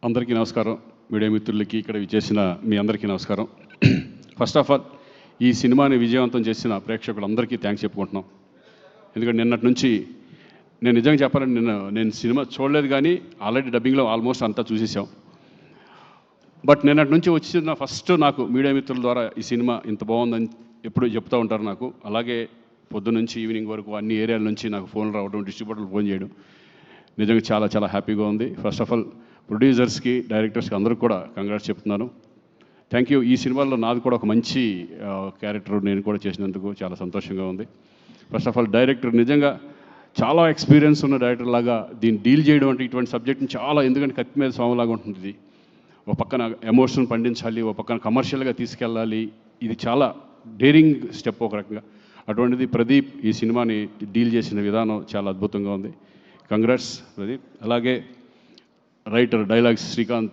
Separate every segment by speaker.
Speaker 1: అందరికీ నమస్కారం. మీడియా మిత్రులకి, ఇక్కడ విచ్చేసిన మీ అందరికీ నమస్కారం. ఫస్ట్ ఆఫ్ ఆల్ ఈ సినిమాని విజయవంతం చేసిన ప్రేక్షకులందరికీ థ్యాంక్స్ చెప్పుకుంటున్నాం. ఎందుకంటే నిన్నటి నుంచి నేను నిజంగా చెప్పాలంటే నేను సినిమా చూడలేదు, కానీ ఆల్రెడీ డబ్బింగ్లో ఆల్మోస్ట్ అంతా చూసేసాం. బట్ నిన్నటి నుంచి వచ్చిన ఫస్ట్ నాకు మీడియా మిత్రుల ద్వారా ఈ సినిమా ఇంత బాగుందని ఎప్పుడు చెప్తూ ఉంటారు నాకు. అలాగే పొద్దు నుంచి ఈవినింగ్ వరకు అన్ని ఏరియాల నుంచి నాకు ఫోన్లు రావడం, డిస్ట్రిబ్యూటర్లు ఫోన్ చేయడం నిజంగా చాలా చాలా హ్యాపీగా ఉంది. ఫస్ట్ ఆఫ్ ఆల్ ప్రొడ్యూసర్స్కి, డైరెక్టర్స్కి అందరికి కూడా కంగ్రాట్స్ చెప్తున్నాను. Thank you. ఈ సినిమాలో నాది కూడా ఒక మంచి క్యారెక్టర్ నేను కూడా చేసినందుకు చాలా సంతోషంగా ఉంది. ఫస్ట్ ఆఫ్ ఆల్ డైరెక్టర్ నిజంగా చాలా ఎక్స్పీరియన్స్ ఉన్న డైరెక్టర్ లాగా దీన్ని డీల్ చేయడం అంటే ఇటువంటి సబ్జెక్ట్ని చాలా, ఎందుకంటే కత్తి మీద స్వామిలాగా ఉంటుంది ఇది. ఒక పక్కన ఎమోషన్ పండించాలి, ఒక పక్కన కమర్షియల్గా తీసుకెళ్ళాలి. ఇది చాలా డేరింగ్ స్టెప్ ఒక రకంగా. అటువంటిది ప్రదీప్ ఈ సినిమాని డీల్ చేసిన విధానం చాలా అద్భుతంగా ఉంది. కంగ్రాట్స్ ప్రదీప్. అలాగే రైటర్ డైలాగ్స్ శ్రీకాంత్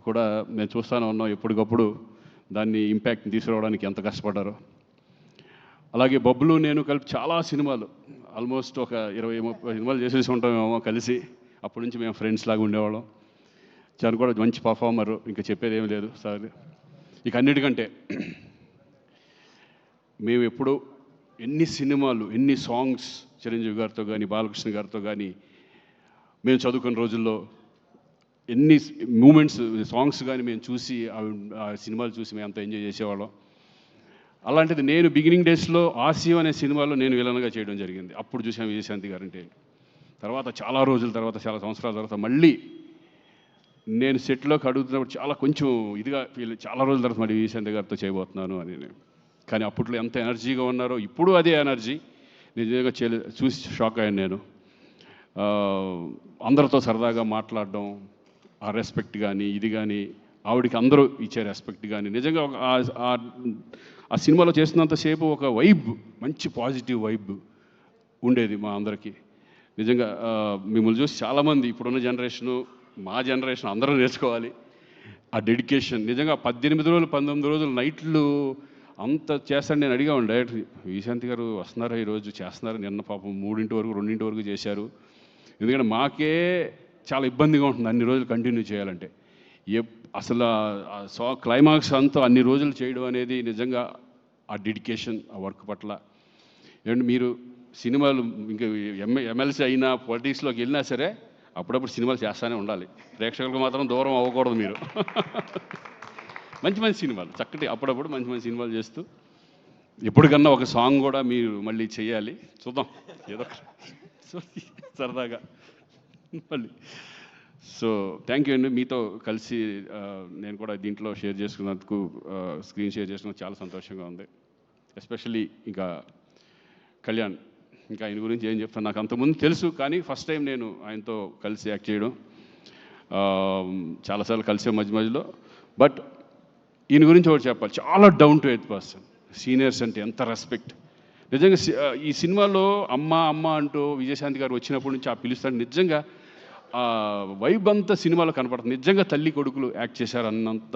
Speaker 1: కూడా మేము చూస్తూనే ఉన్నాం, ఎప్పటికప్పుడు దాన్ని ఇంపాక్ట్ని తీసుకురావడానికి ఎంత కష్టపడ్డారో. అలాగే బబ్లు నేను కలిపి చాలా సినిమాలు, ఆల్మోస్ట్ ఒక 20-30 సినిమాలు చేసేసి ఉంటామేమో కలిసి. అప్పటి నుంచి మేము ఫ్రెండ్స్ లాగా ఉండేవాళ్ళం. చాలా కూడా మంచి పర్ఫార్మరు, ఇంకా చెప్పేది ఏమీ లేదు సార్. ఇక అన్నిటికంటే మేము ఎప్పుడు ఎన్ని సినిమాలు, ఎన్ని సాంగ్స్ చిరంజీవి గారితో కానీ, బాలకృష్ణ గారితో కానీ మేము చదువుకున్న రోజుల్లో ఎన్ని మూమెంట్స్, సాంగ్స్ కానీ మేము చూసి ఆ సినిమాలు చూసి మేము అంత ఎంజాయ్ చేసేవాళ్ళం. అలాంటిది నేను బిగినింగ్ డేస్లో ఆసియా అనే సినిమాలో నేను విలన్గా చేయడం జరిగింది. అప్పుడు చూసాం విజయశాంతి గారంటే. తర్వాత చాలా రోజుల తర్వాత, చాలా సంవత్సరాల తర్వాత మళ్ళీ నేను సెట్లోకి అడుగుతున్నప్పుడు చాలా కొంచెం ఇదిగా చాలా రోజుల తర్వాత మళ్ళీ విజయశాంతి గారితో చేయబోతున్నాను అని. కానీ అప్పట్లో ఎంత ఎనర్జీగా ఉన్నారో ఇప్పుడు అదే ఎనర్జీ. నిజంగా చూసి షాక్ అయ్యాను నేను. అందరితో సరదాగా మాట్లాడడం, ఆ రెస్పెక్ట్ కానీ ఇది కానీ, ఆవిడికి అందరూ ఇచ్చే రెస్పెక్ట్ కానీ, నిజంగా ఆ సినిమాలో చేస్తున్నంతసేపు ఒక వైబ్, మంచి పాజిటివ్ వైబ్ ఉండేది మా అందరికీ. నిజంగా మిమ్మల్ని చూసి చాలామంది ఇప్పుడున్న జనరేషను, మా జనరేషన్ అందరూ నేర్చుకోవాలి ఆ డెడికేషన్. నిజంగా 18 రోజులు 19 రోజులు నైట్లు అంత చేస్తాను. నేను అడిగాను డైరెక్టర్, విజయశాంతి గారు వస్తున్నారా ఈరోజు, చేస్తున్నారు. నిన్న పాపం 3 వరకు 2 వరకు చేశారు. ఎందుకంటే మాకే చాలా ఇబ్బందిగా ఉంటుంది అన్ని రోజులు కంటిన్యూ చేయాలంటే. అసలు క్లైమాక్స్ అంతా అన్ని రోజులు చేయడం అనేది నిజంగా ఆ డెడికేషన్, ఆ వర్క్ పట్ల. ఏమంటే మీరు సినిమాలు ఇంకా ఎమ్మెల్సీ అయినా, పొలిటిక్స్లోకి వెళ్ళినా సరే అప్పుడప్పుడు సినిమాలు చేస్తూనే ఉండాలి. ప్రేక్షకులకు మాత్రం దూరం అవ్వకూడదు మీరు. మంచి మంచి సినిమాలు, చక్కటి అప్పుడప్పుడు మంచి మంచి సినిమాలు చేస్తూ ఎప్పటికన్నా ఒక సాంగ్ కూడా మీరు మళ్ళీ చేయాలి. చూద్దాం ఏదో సరదాగా మళ్ళీ. సో థ్యాంక్ యూ అండి. మీతో కలిసి నేను కూడా దీంట్లో షేర్ చేసుకున్నందుకు, స్క్రీన్ షేర్ చేసుకున్నందుకు చాలా సంతోషంగా ఉంది. ఎస్పెషల్లీ ఇంకా కళ్యాణ్, ఇంకా ఆయన గురించి ఏం చెప్తాను, నాకు అంతకుముందు తెలుసు, కానీ ఫస్ట్ టైం నేను ఆయనతో కలిసి యాక్ట్ చేయడం. చాలాసార్లు కలిసే మధ్యలో. బట్ ఈయన గురించి ఒకటి చెప్పాలి, చాలా down to earth person. Seniors అంటే ఎంత రెస్పెక్ట్. నిజంగా ఈ సినిమాలో అమ్మ అమ్మ అంటూ విజయశాంతి గారు వచ్చినప్పటి నుంచి ఆ పిలుస్తాడు. నిజంగా వైబ్ అంతా సినిమాలో కనపడుతుంది. నిజంగా తల్లి కొడుకులు యాక్ట్ చేశారు అన్నంత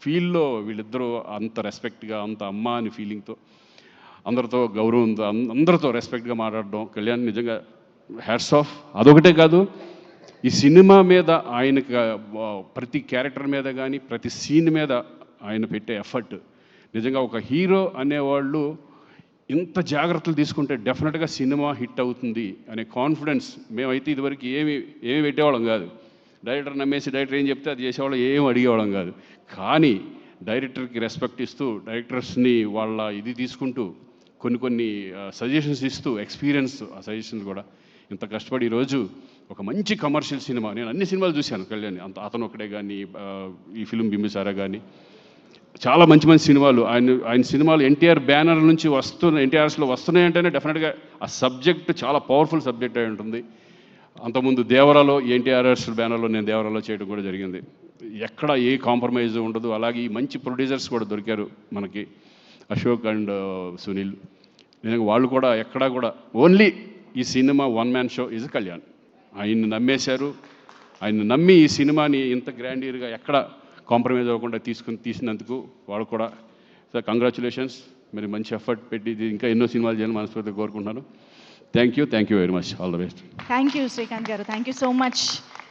Speaker 1: ఫీల్లో వీళ్ళిద్దరూ, అంత రెస్పెక్ట్గా, అంత అమ్మ అని ఫీలింగ్తో, అందరితో గౌరవంతో, అందరితో రెస్పెక్ట్గా మాట్లాడడం. కళ్యాణ్ నిజంగా హ్యాట్స్ ఆఫ్. అదొకటే కాదు, ఈ సినిమా మీద ఆయనకి ప్రతి క్యారెక్టర్ మీద కానీ, ప్రతి సీన్ మీద ఆయన పెట్టే ఎఫర్ట్. నిజంగా ఒక హీరో అనేవాళ్ళు ఇంత జాగ్రత్తలు తీసుకుంటే డెఫినెట్గా సినిమా హిట్ అవుతుంది అనే కాన్ఫిడెన్స్. మేమైతే ఇదివరకు ఏమి పెట్టేవాళ్ళం కాదు. డైరెక్టర్ నమ్మేసి డైరెక్టర్ ఏం చెప్తే అది చేసేవాళ్ళం, ఏం అడిగేవాళ్ళం కాదు. కానీ డైరెక్టర్కి రెస్పెక్ట్ ఇస్తూ, డైరెక్టర్స్ని వాళ్ళ ఇది తీసుకుంటూ, కొన్ని సజెషన్స్ ఇస్తూ, ఎక్స్పీరియన్స్ ఆ సజెషన్స్ కూడా ఇంత కష్టపడి ఈరోజు ఒక మంచి కమర్షియల్ సినిమా. నేను అన్ని సినిమాలు చూశాను కళ్యాణ్, అతను ఒకటే కానీ, ఈ ఫిలిం బింబిసారా కానీ, చాలా మంచి మంచి సినిమాలు. ఆయన సినిమాలు ఎన్టీఆర్ బ్యానర్ నుంచి ఎన్టీఆర్స్లో వస్తున్నాయంటేనే డెఫినెట్గా ఆ సబ్జెక్ట్ చాలా పవర్ఫుల్ సబ్జెక్ట్ అయి ఉంటుంది. అంతకుముందు దేవరాలో, ఎన్టీఆర్ఎస్ బ్యానర్లో నేను దేవరాలో చేయడం కూడా జరిగింది. ఎక్కడ ఏ కాంప్రమైజ్ ఉండదు. అలాగే ఈ మంచి ప్రొడ్యూసర్స్ కూడా దొరికారు మనకి, అశోక్ అండ్ సునీల్. నిజంగా వాళ్ళు కూడా ఎక్కడా కూడా ఓన్లీ ఈ cinema one man show is Kalyan. ఆయన్ని నమ్మేశారు. ఆయన్ని నమ్మి ఈ సినిమాని ఇంత గ్రాండియర్గా ఎక్కడ కాంప్రమైజ్ అవ్వకుండా తీసినందుకు వాళ్ళు కూడా. So congratulations. మీరు మంచి ఎఫర్ట్ పెట్టి ఇంకా ఎన్నో సినిమాలు చేయాలని మనస్ఫూర్తిగా కోరుకుంటున్నాను. Thank you very much. All the best.
Speaker 2: Thank you Srikanth garu. Thank you so much.